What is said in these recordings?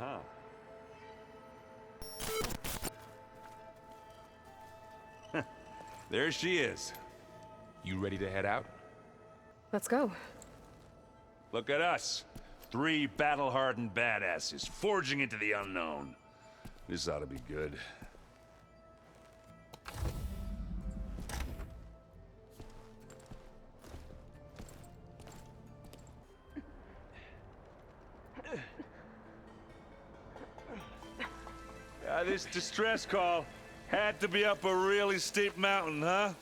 Uh-huh. There she is. You ready to head out? Let's go. Look at us. 3 battle-hardened badasses forging into the unknown. This ought to be good. This distress call had to be up a really steep mountain, huh?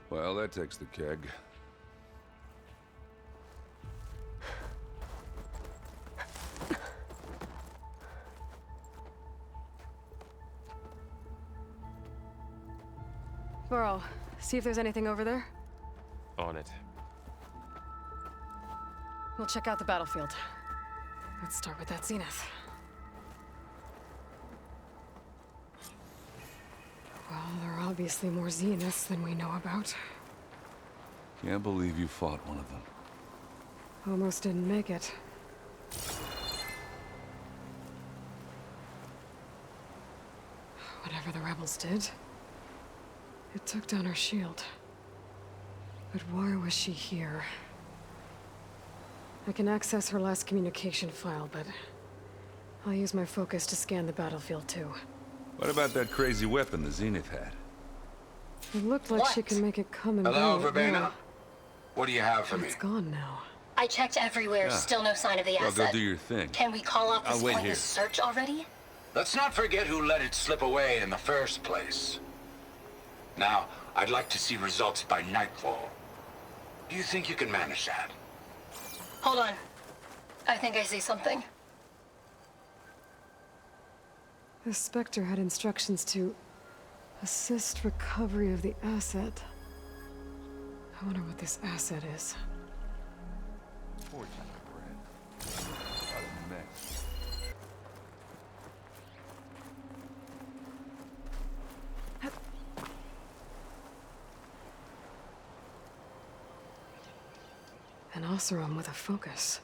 Well, that takes the keg. Burrow, see if there's anything over there. On it. We'll check out the battlefield. Let's start with that zenith. Well, there are obviously more zeniths than we know about. Can't believe you fought one of them. Almost didn't make it. Whatever the rebels did, it took down her shield. But why was she here? I can access her last communication file, but I'll use my focus to scan the battlefield too. What about that crazy weapon the Zenith had? It looked like she could make it come and Hello, go. Verbena? What do you have for me? It's gone now. I checked everywhere, still no sign of the Well, asset. go do your thing. Can we call off this I'll wait pointless here. search already? Let's not forget who let it slip away in the first place. Now, I'd like to see results by nightfall. Do you think you can manage that? Hold on. I think I see something. The Spectre had instructions to assist recovery of the asset. I wonder what this asset is. Fortune, Brad. What a mess. An Oseram with a focus.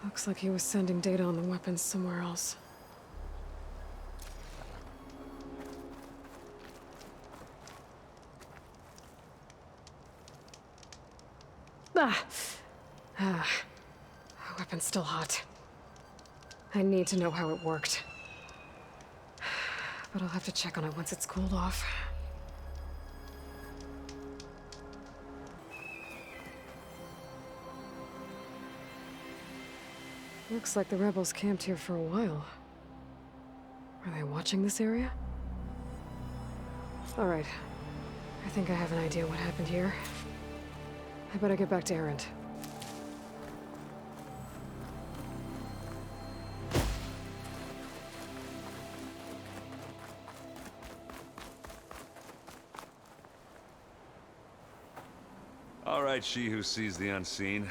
Looks like he was sending data on the weapons somewhere else. Weapon's still hot. I need to know how it worked. But I'll have to check on it once it's cooled off. Looks like the rebels camped here for a while. Are they watching this area? All right. I think I have an idea what happened here. I better get back to Erend. All right, she who sees the unseen.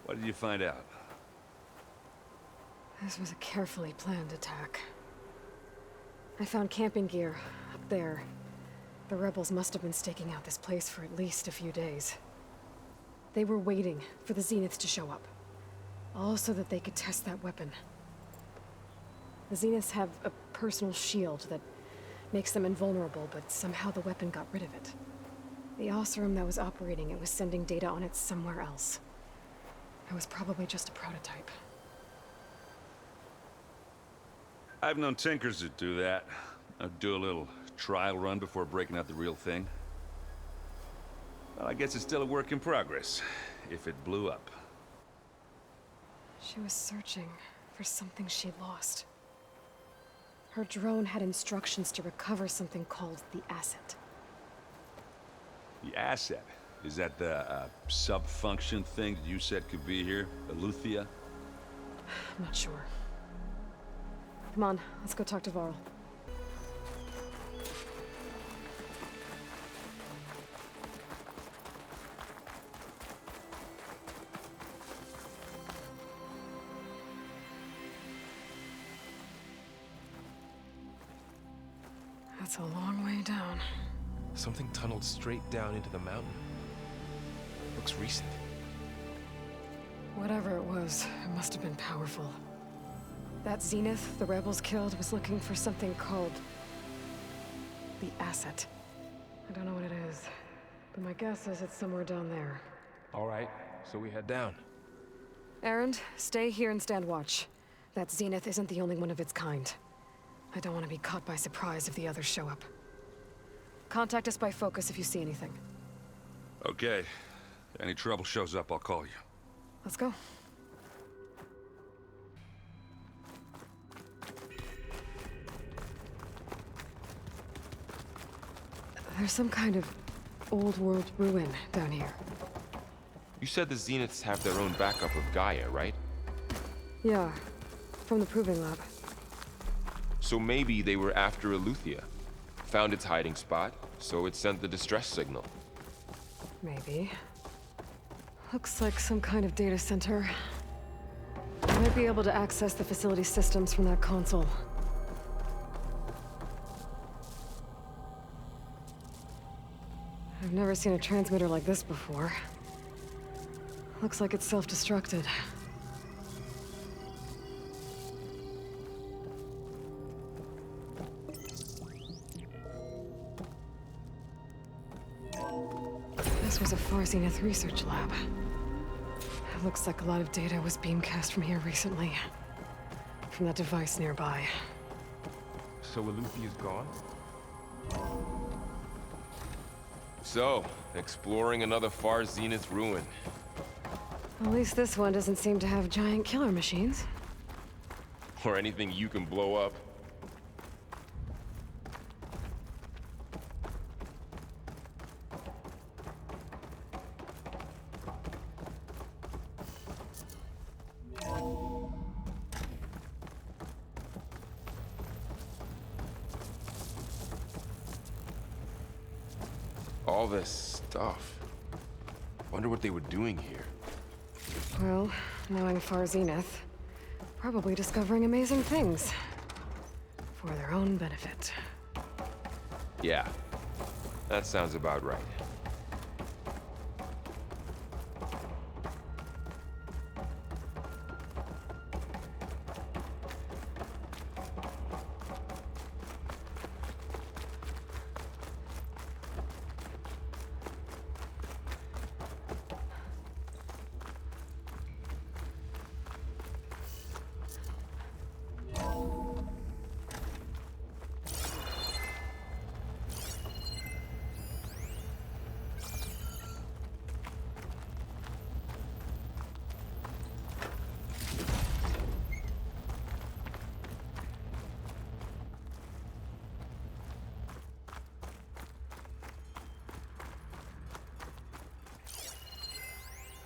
What did you find out? This was a carefully planned attack. I found camping gear up there. The rebels must have been staking out this place for at least a few days. They were waiting for the Zeniths to show up. All so that they could test that weapon. The Zeniths have a personal shield that makes them invulnerable, but somehow the weapon got rid of it. The Oseram that was operating it was sending data on it somewhere else. It was probably just a prototype. I've known tinkers that do that. I'd do a little trial run before breaking out the real thing. Well, I guess it's still a work in progress, if it blew up. She was searching for something she lost. Her drone had instructions to recover something called the asset. The asset? Is that the sub-function thing that you said could be here? Aletheia? I'm not sure. Come on, let's go talk to Varl. That's a long way down. Something tunneled straight down into the mountain. Looks recent. Whatever it was, it must have been powerful. That Zenith the rebels killed was looking for something called the asset. I don't know what it is, but my guess is it's somewhere down there. All right, so we head down. Erend, stay here and stand watch. That Zenith isn't the only one of its kind. I don't want to be caught by surprise if the others show up. Contact us by focus if you see anything. Okay. Any trouble shows up, I'll call you. Let's go. There's some kind of old world ruin down here. You said the Zeniths have their own backup of Gaia, right? Yeah, from the Proving Lab. So maybe they were after Aletheia. Found its hiding spot, so it sent the distress signal. Maybe. Looks like some kind of data center. I might be able to access the facility systems from that console. I've never seen a transmitter like this before. Looks like it's self-destructed. This was a Far Zenith research lab. It looks like a lot of data was beamcast from here recently. From that device nearby. So Aletheia's gone? So, exploring another Far Zenith ruin. At least this one doesn't seem to have giant killer machines. Or anything you can blow up. All this stuff. Wonder what they were doing here. Well, knowing Far Zenith, probably discovering amazing things. For their own benefit. Yeah, that sounds about right.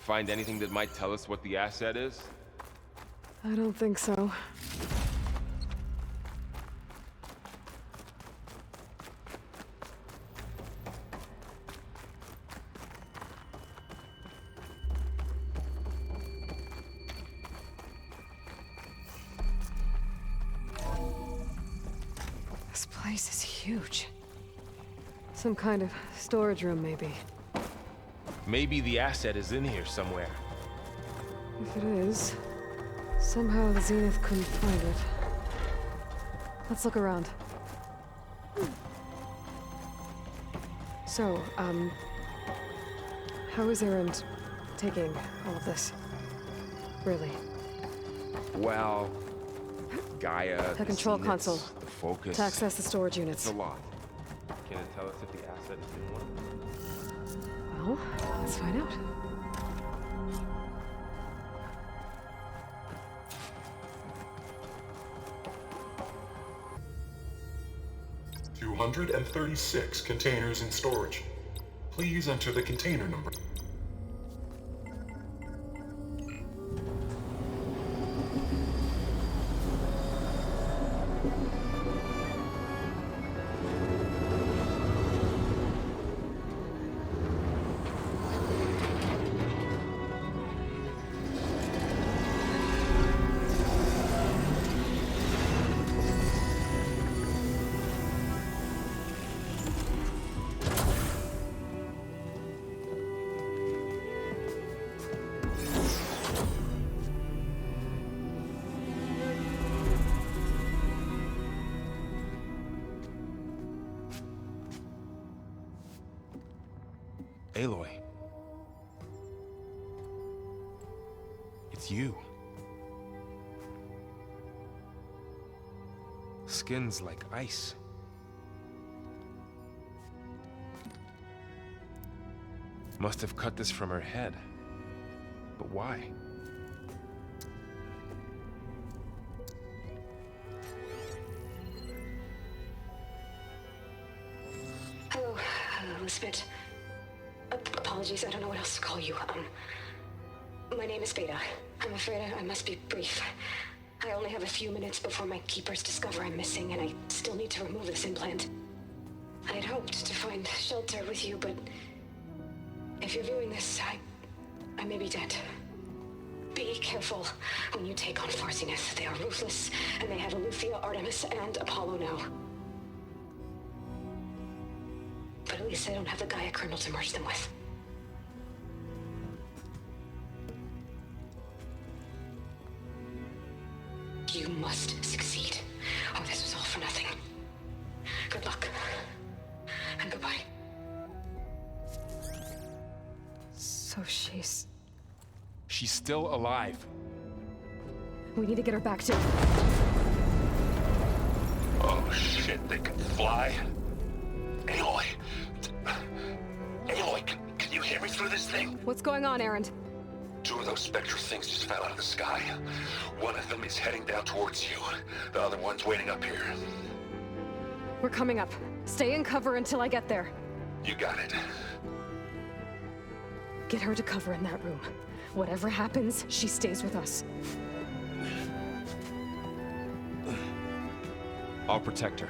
Find anything that might tell us what the asset is? I don't think so. This place is huge. Some kind of storage room, maybe. Maybe the asset is in here somewhere. If it is, somehow the Zenith couldn't find it. Let's look around. So, how is Erend taking all of this? really. Well, Gaia, The control scenes, console. the focus. To access the storage units. It's a lot. Can it tell us if the asset is in one? Well, let's find out. $236 containers in storage. Please enter the container number. Aloy. It's you. Skin's like ice. Must have cut this from her head. But why? Hello, Elizabeth. Apologies, I don't know what else to call you. My name is Beta. I'm afraid I must be brief. I only have a few minutes before my keepers discover I'm missing, and I still need to remove this implant. I had hoped to find shelter with you, but if you're viewing this, I may be dead. Be careful when you take on Farsiness. They are ruthless, and they have Aletheia, Artemis, and Apollo now. But at least I don't have the Gaia kernel to merge them with. You must succeed, or this was all for nothing. Good luck. And goodbye. So she's... She's still alive. We need to get her back to... Oh shit, they can fly? Aloy! Aloy, can you hear me through this thing? What's going on, Erend? Two of those spectral things just fell out of the sky. One of them is heading down towards you. The other one's waiting up here. We're coming up. Stay in cover until I get there. You got it. Get her to cover in that room. Whatever happens, she stays with us. I'll protect her.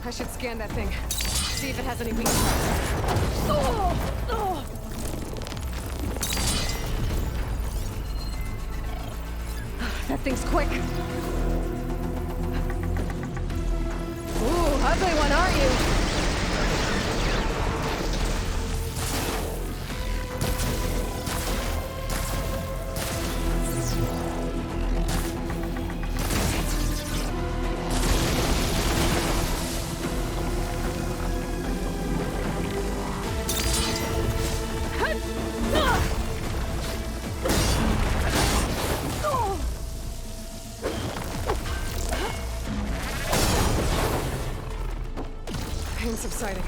I should scan that thing. See if it has any weaknesses. That thing's quick. Ooh, ugly one, aren't you? Pain subsiding.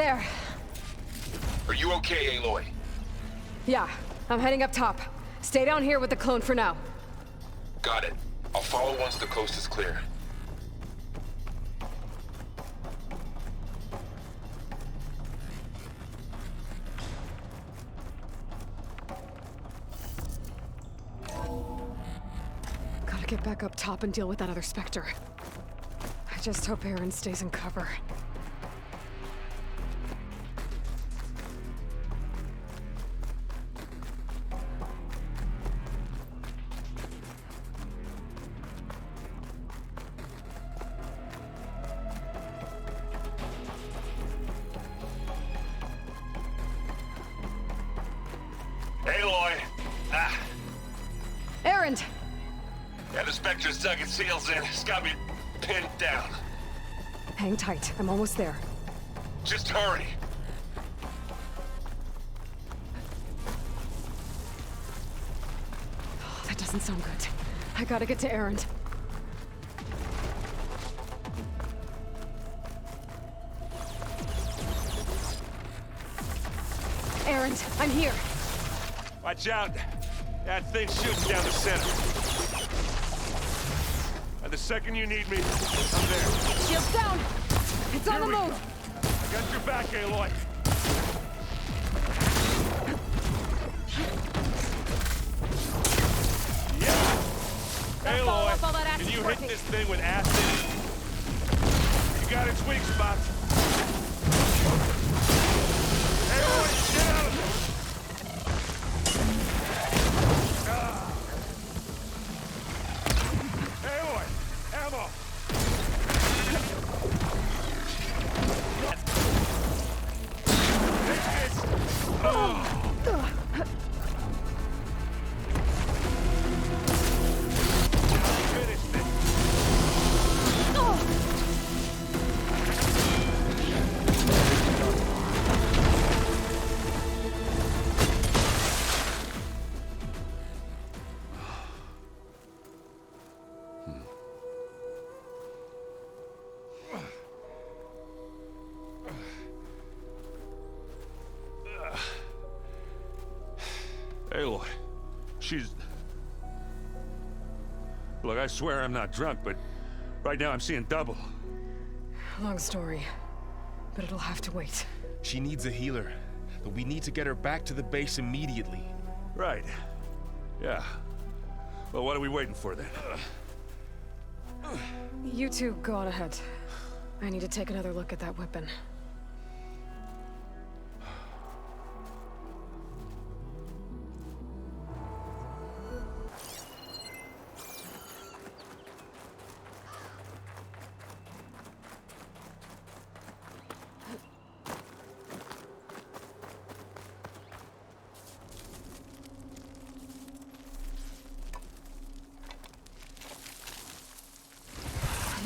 There. Are you okay, Aloy? Yeah, I'm heading up top. Stay down here with the clone for now. Got it. I'll follow once the coast is clear. Gotta get back up top and deal with that other Spectre. I just hope Aaron stays in cover. Aloy! Ah, Aaron! yeah, the Spectre's dug its heels in. It's got me pinned down. Hang tight, I'm almost there. Just hurry. Oh, that doesn't sound good. I gotta get to Aaron. Aaron, I'm here. Watch out. That thing's shooting down the center. And the second you need me, I'm there. Shields down! It's on the Here we move! I got your back, Aloy. Yeah! follow Aloy, up all that acid can you working. hit this thing with acid? You got its weak spots. Aloy, get out of there! Aloy, ammo! Aloy, she's... Look, I swear I'm not drunk, but right now I'm seeing double. Long story, but it'll have to wait. She needs a healer, but we need to get her back to the base immediately. Right. Yeah. Well, what are we waiting for then? You two go on ahead. I need to take another look at that weapon.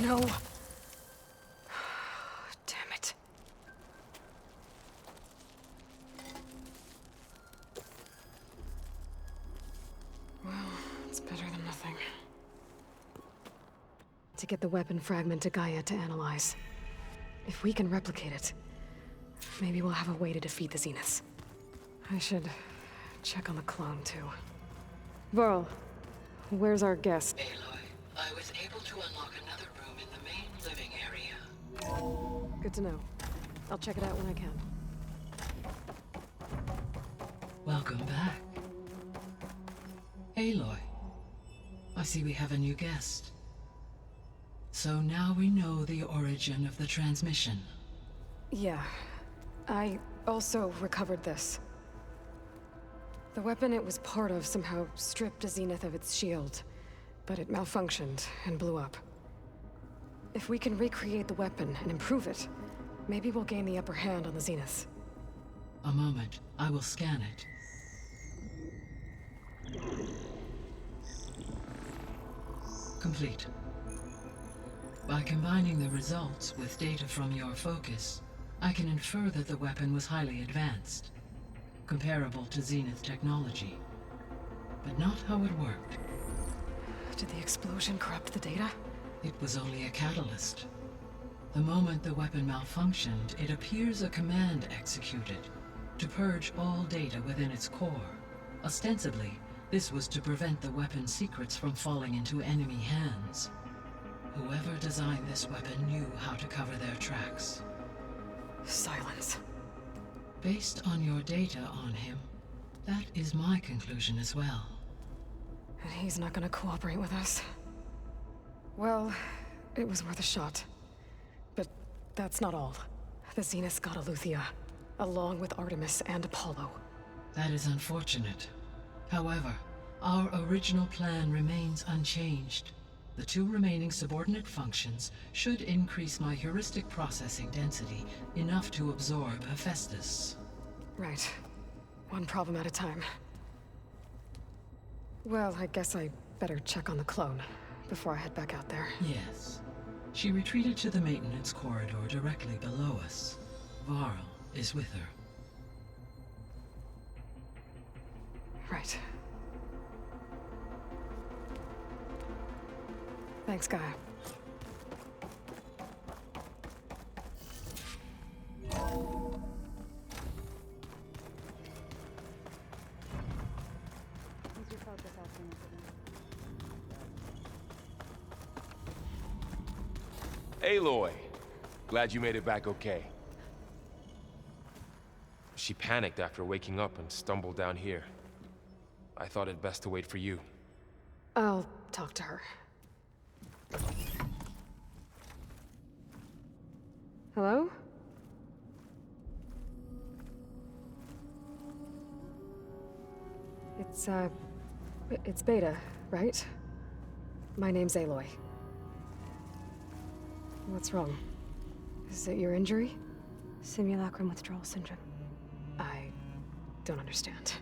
No. Damn it. Well, it's better than nothing. To get the weapon fragment to Gaia to analyze. If we can replicate it, maybe we'll have a way to defeat the Zeniths. I should check on the clone, too. Varl, where's our guest? Aloy, I was able to unlock another room in the main living area. Good to know. I'll check it out when I can. Welcome back. Aloy, I see we have a new guest. So now we know the origin of the transmission. Yeah. I also recovered this. The weapon it was part of somehow stripped a Zenith of its shield, but it malfunctioned and blew up. If we can recreate the weapon and improve it, maybe we'll gain the upper hand on the Zeniths. A moment, I will scan it. Complete. By combining the results with data from your focus, I can infer that the weapon was highly advanced, comparable to Zenith technology, but not how it worked. Did the explosion corrupt the data? It was only a catalyst. The moment the weapon malfunctioned, it appears a command executed to purge all data within its core. Ostensibly, this was to prevent the weapon's secrets from falling into enemy hands. Whoever designed this weapon knew how to cover their tracks. Silence. Based on your data on him, that is my conclusion as well. And he's not gonna cooperate with us. Well, it was worth a shot. But that's not all. The Zeniths got Aletheia, along with Artemis and Apollo. That is unfortunate. However, our original plan remains unchanged. The 2 remaining subordinate functions should increase my heuristic processing density enough to absorb Hephaestus. Right. One problem at a time. Well, I guess I better check on the clone before I head back out there. Yes. She retreated to the maintenance corridor directly below us. Varl is with her. Right. Thanks, Gaia. Aloy! Glad you made it back okay. She panicked after waking up and stumbled down here. I thought it best to wait for you. I'll talk to her. Hello? It's Beta, right? My name's Aloy. What's wrong? Is it your injury? Simulacrum withdrawal syndrome. I don't understand.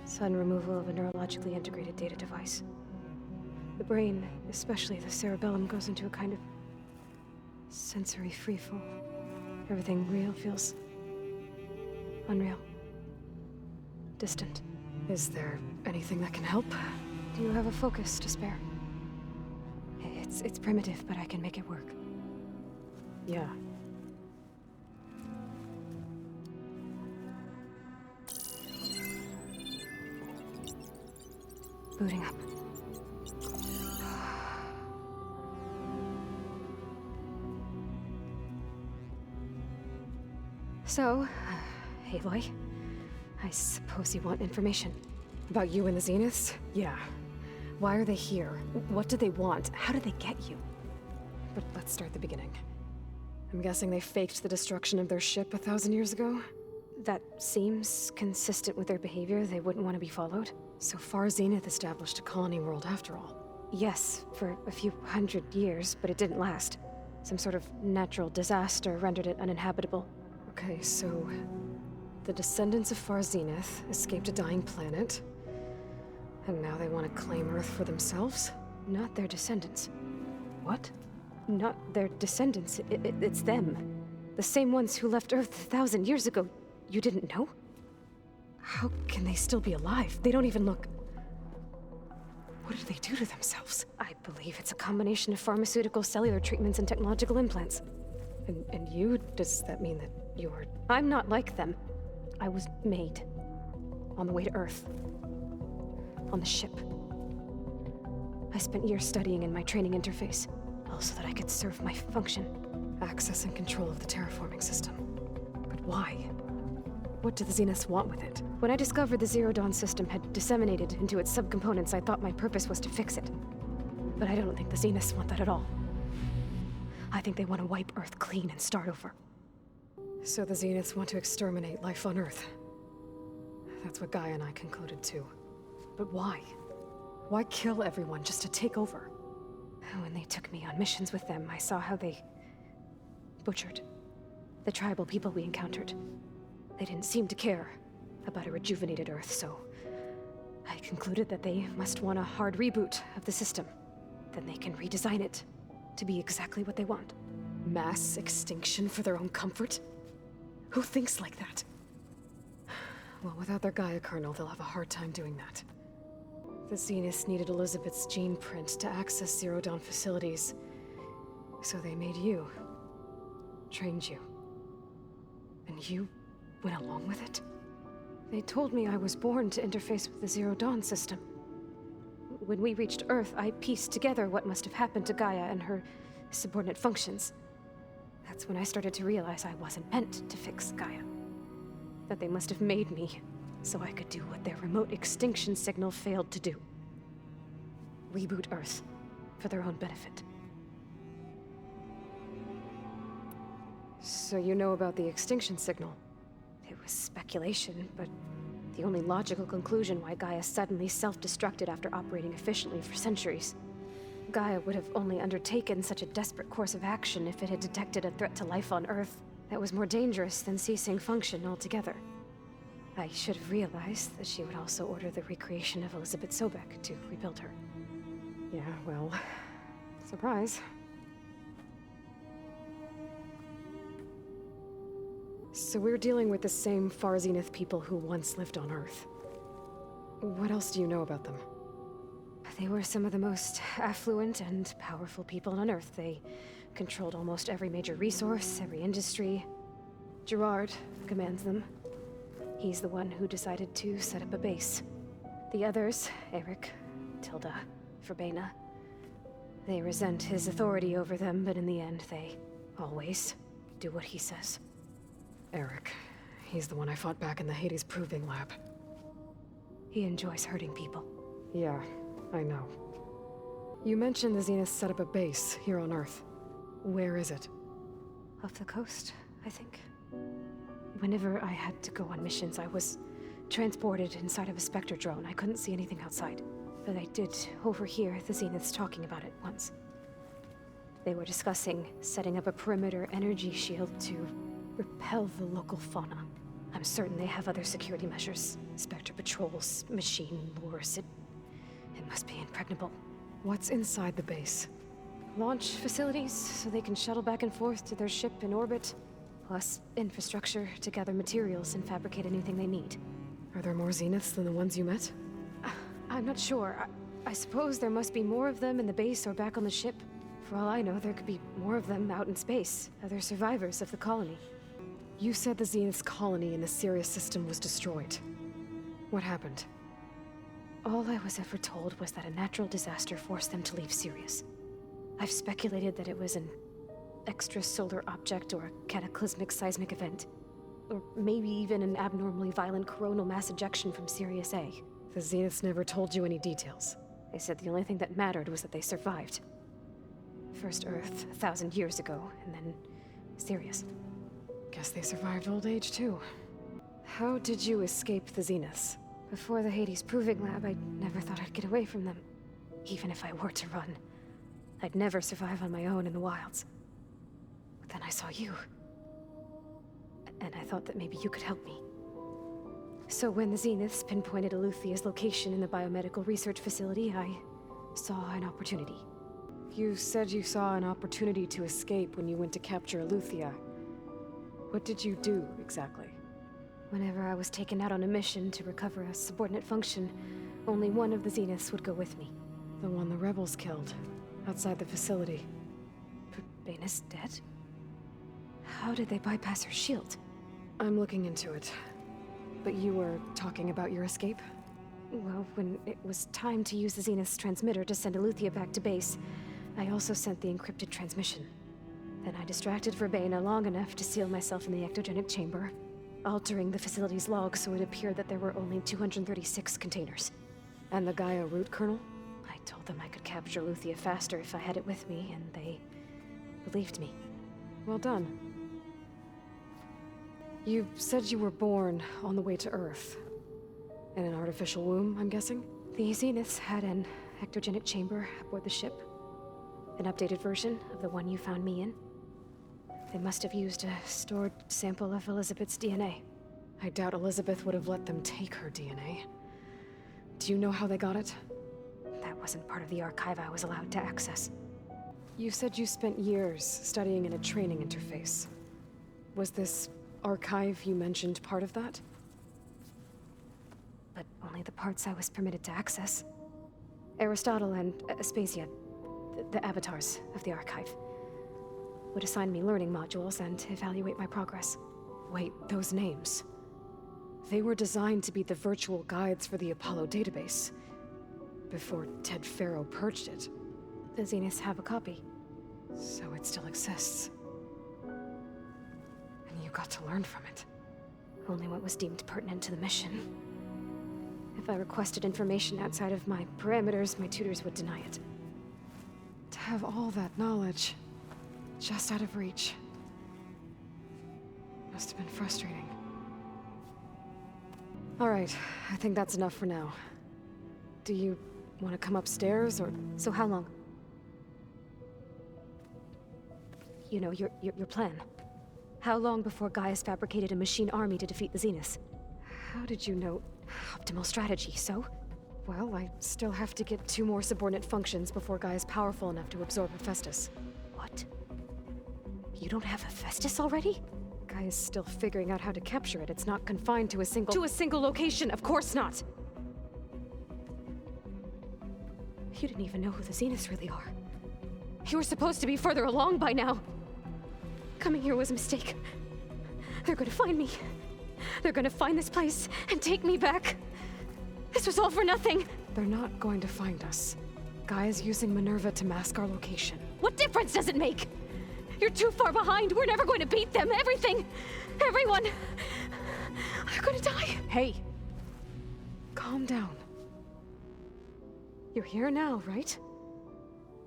Sudden removal of a neurologically integrated data device. The brain, especially the cerebellum, goes into a kind of sensory freefall. Everything real feels unreal. Distant. Is there anything that can help? Do you have a focus to spare? It's primitive, but I can make it work. Yeah. Booting up. So, Aloy, I suppose you want information. About you and the Zeniths? Yeah. Why are they here? What do they want? How did they get you? But let's start at the beginning. I'm guessing they faked the destruction of their ship 1,000 years ago? That seems consistent with their behavior. They wouldn't want to be followed. So far, Zenith established a colony world after all. Yes, for a few hundred years, but it didn't last. Some sort of natural disaster rendered it uninhabitable. Okay, so the descendants of Far Zenith escaped a dying planet, and now they want to claim Earth for themselves? Not their descendants. What? Not their descendants. It's them. The same ones who left Earth 1,000 years ago. You didn't know? How can they still be alive? They don't even look... What did they do to themselves? I believe it's a combination of pharmaceutical, cellular treatments, and technological implants. And you? Does that mean that you're... I'm not like them. I was made. On the way to Earth. On the ship. I spent years studying in my training interface, all so that I could serve my function. Access and control of the terraforming system. But why? What do the Zeniths want with it? When I discovered the Zero Dawn system had disseminated into its subcomponents, I thought my purpose was to fix it. But I don't think the Zeniths want that at all. I think they want to wipe Earth clean and start over. So the Zeniths want to exterminate life on Earth. That's what Gaia and I concluded too. But why? Why kill everyone just to take over? When they took me on missions with them, I saw how they butchered the tribal people we encountered. They didn't seem to care about a rejuvenated Earth, so I concluded that they must want a hard reboot of the system. Then they can redesign it to be exactly what they want. Mass extinction for their own comfort? Who thinks like that? Well, without their Gaia kernel, they'll have a hard time doing that. The Zeniths needed Elizabeth's gene print to access Zero Dawn facilities, so they made you. trained you. And you went along with it? They told me I was born to interface with the Zero Dawn system. When we reached Earth, I pieced together what must have happened to Gaia and her subordinate functions. That's when I started to realize I wasn't meant to fix Gaia. That they must have made me so I could do what their remote extinction signal failed to do. Reboot Earth for their own benefit. So you know about the extinction signal? It was speculation, but the only logical conclusion why Gaia suddenly self-destructed after operating efficiently for centuries. Gaia would have only undertaken such a desperate course of action if it had detected a threat to life on Earth that was more dangerous than ceasing function altogether. I should have realized that she would also order the recreation of Elizabeth Sobek to rebuild her. Yeah, well, surprise. So we're dealing with the same Far Zenith people who once lived on Earth. What else do you know about them? They were some of the most affluent and powerful people on Earth. They controlled almost every major resource, every industry. Gerard commands them. He's the one who decided to set up a base. The others, Eric, Tilda, Verbena, they resent his authority over them, but in the end, they always do what he says. Eric. He's the one I fought back in the Hades Proving Lab. He enjoys hurting people. Yeah, I know. You mentioned the Zeniths set up a base here on Earth. Where is it? Off the coast, I think. Whenever I had to go on missions, I was transported inside of a Spectre drone. I couldn't see anything outside. But I did overhear the Zeniths talking about it once. They were discussing setting up a perimeter energy shield to repel the local fauna. I'm certain they have other security measures. Spectre patrols, machine lures. It must be impregnable. What's inside the base? Launch facilities, so they can shuttle back and forth to their ship in orbit. Plus infrastructure to gather materials and fabricate anything they need. Are there more Zeniths than the ones you met? I'm not sure. I suppose there must be more of them in the base or back on the ship. For all I know, there could be more of them out in space, other survivors of the colony. You said the Zenith's colony in the Sirius system was destroyed. What happened? All I was ever told was that a natural disaster forced them to leave Sirius. I've speculated that it was an extrasolar object or a cataclysmic seismic event. Or maybe even an abnormally violent coronal mass ejection from Sirius A. The Zeniths never told you any details. They said the only thing that mattered was that they survived. First Earth, 1,000 years ago, and then Sirius. Guess they survived old age, too. How did you escape the Zeniths? Before the Hades Proving Lab, I never thought I'd get away from them. Even if I were to run. I'd never survive on my own in the wilds. But then I saw you. And I thought that maybe you could help me. So when the Zeniths pinpointed Eluthia's location in the biomedical research facility, I saw an opportunity. You said you saw an opportunity to escape when you went to capture Eluthia. What did you do, exactly? Whenever I was taken out on a mission to recover a subordinate function, only one of the Zeniths would go with me. The one the rebels killed, outside the facility. Verbena's dead? How did they bypass her shield? I'm looking into it. But you were talking about your escape? Well, when it was time to use the Zenith's transmitter to send Eluthia back to base, I also sent the encrypted transmission. Then I distracted Verbena long enough to seal myself in the ectogenic chamber, altering the facility's log so it appeared that there were only 236 containers. And the Gaia root kernel? I told them I could capture Eluthia faster if I had it with me, and they believed me. Well done. You said you were born on the way to Earth. In an artificial womb, I'm guessing? The Zeniths had an ectogenic chamber aboard the ship. An updated version of the one you found me in. They must have used a stored sample of Elizabeth's DNA. I doubt Elizabeth would have let them take her DNA. Do you know how they got it? That wasn't part of the archive I was allowed to access. You said you spent years studying in a training interface. Was this archive you mentioned part of that? But only the parts I was permitted to access. Aristotle and Aspasia, the avatars of the archive. would assign me learning modules and evaluate my progress. Wait, those names. They were designed to be the virtual guides for the Apollo database. Before Ted Faro purged it. The Zeniths have a copy. So it still exists. And you got to learn from it. Only what was deemed pertinent to the mission. If I requested information outside of my parameters, my tutors would deny it. To have all that knowledge, just out of reach. Must have been frustrating. Alright, I think that's enough for now. Do you want to come upstairs, or...? So how long? You know, your plan. How long before Gaius fabricated a machine army to defeat the Zeniths? How did you know? Optimal strategy, so? Well, I still have to get 2 more subordinate functions before Guy is powerful enough to absorb Hephaestus. What? You don't have Hephaestus already? Guy is still figuring out how to capture it. It's not confined to a single— To a single location, of course not! You didn't even know who the Zeniths really are. You were supposed to be further along by now! Coming here was a mistake. They're gonna find me. They're gonna find this place and take me back. This was all for nothing. They're not going to find us. Guy is using Minerva to mask our location. What difference does it make? You're too far behind. We're never going to beat them. Everything, everyone, are gonna die. Hey, calm down. You're here now, right?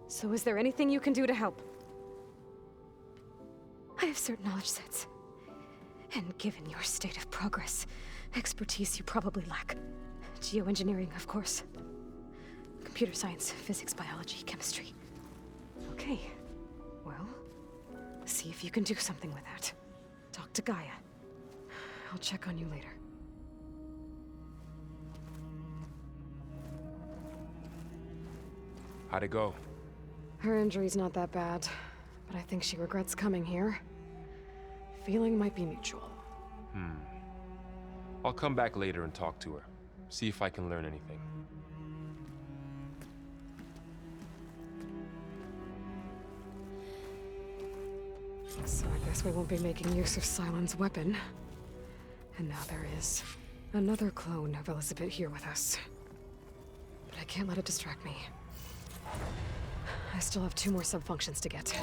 So is there anything you can do to help? I have certain knowledge sets. And given your state of progress, expertise you probably lack. Geoengineering, of course. Computer science, physics, biology, chemistry. Okay. Well, see if you can do something with that. Talk to Gaia. I'll check on you later. How'd it go? Her injury's not that bad, but I think she regrets coming here. Feeling might be mutual. I'll come back later and talk to her. See if I can learn anything. So I guess we won't be making use of Cylon's weapon. And now there is another clone of Elizabeth here with us. But I can't let it distract me. I still have 2 more sub-functions to get.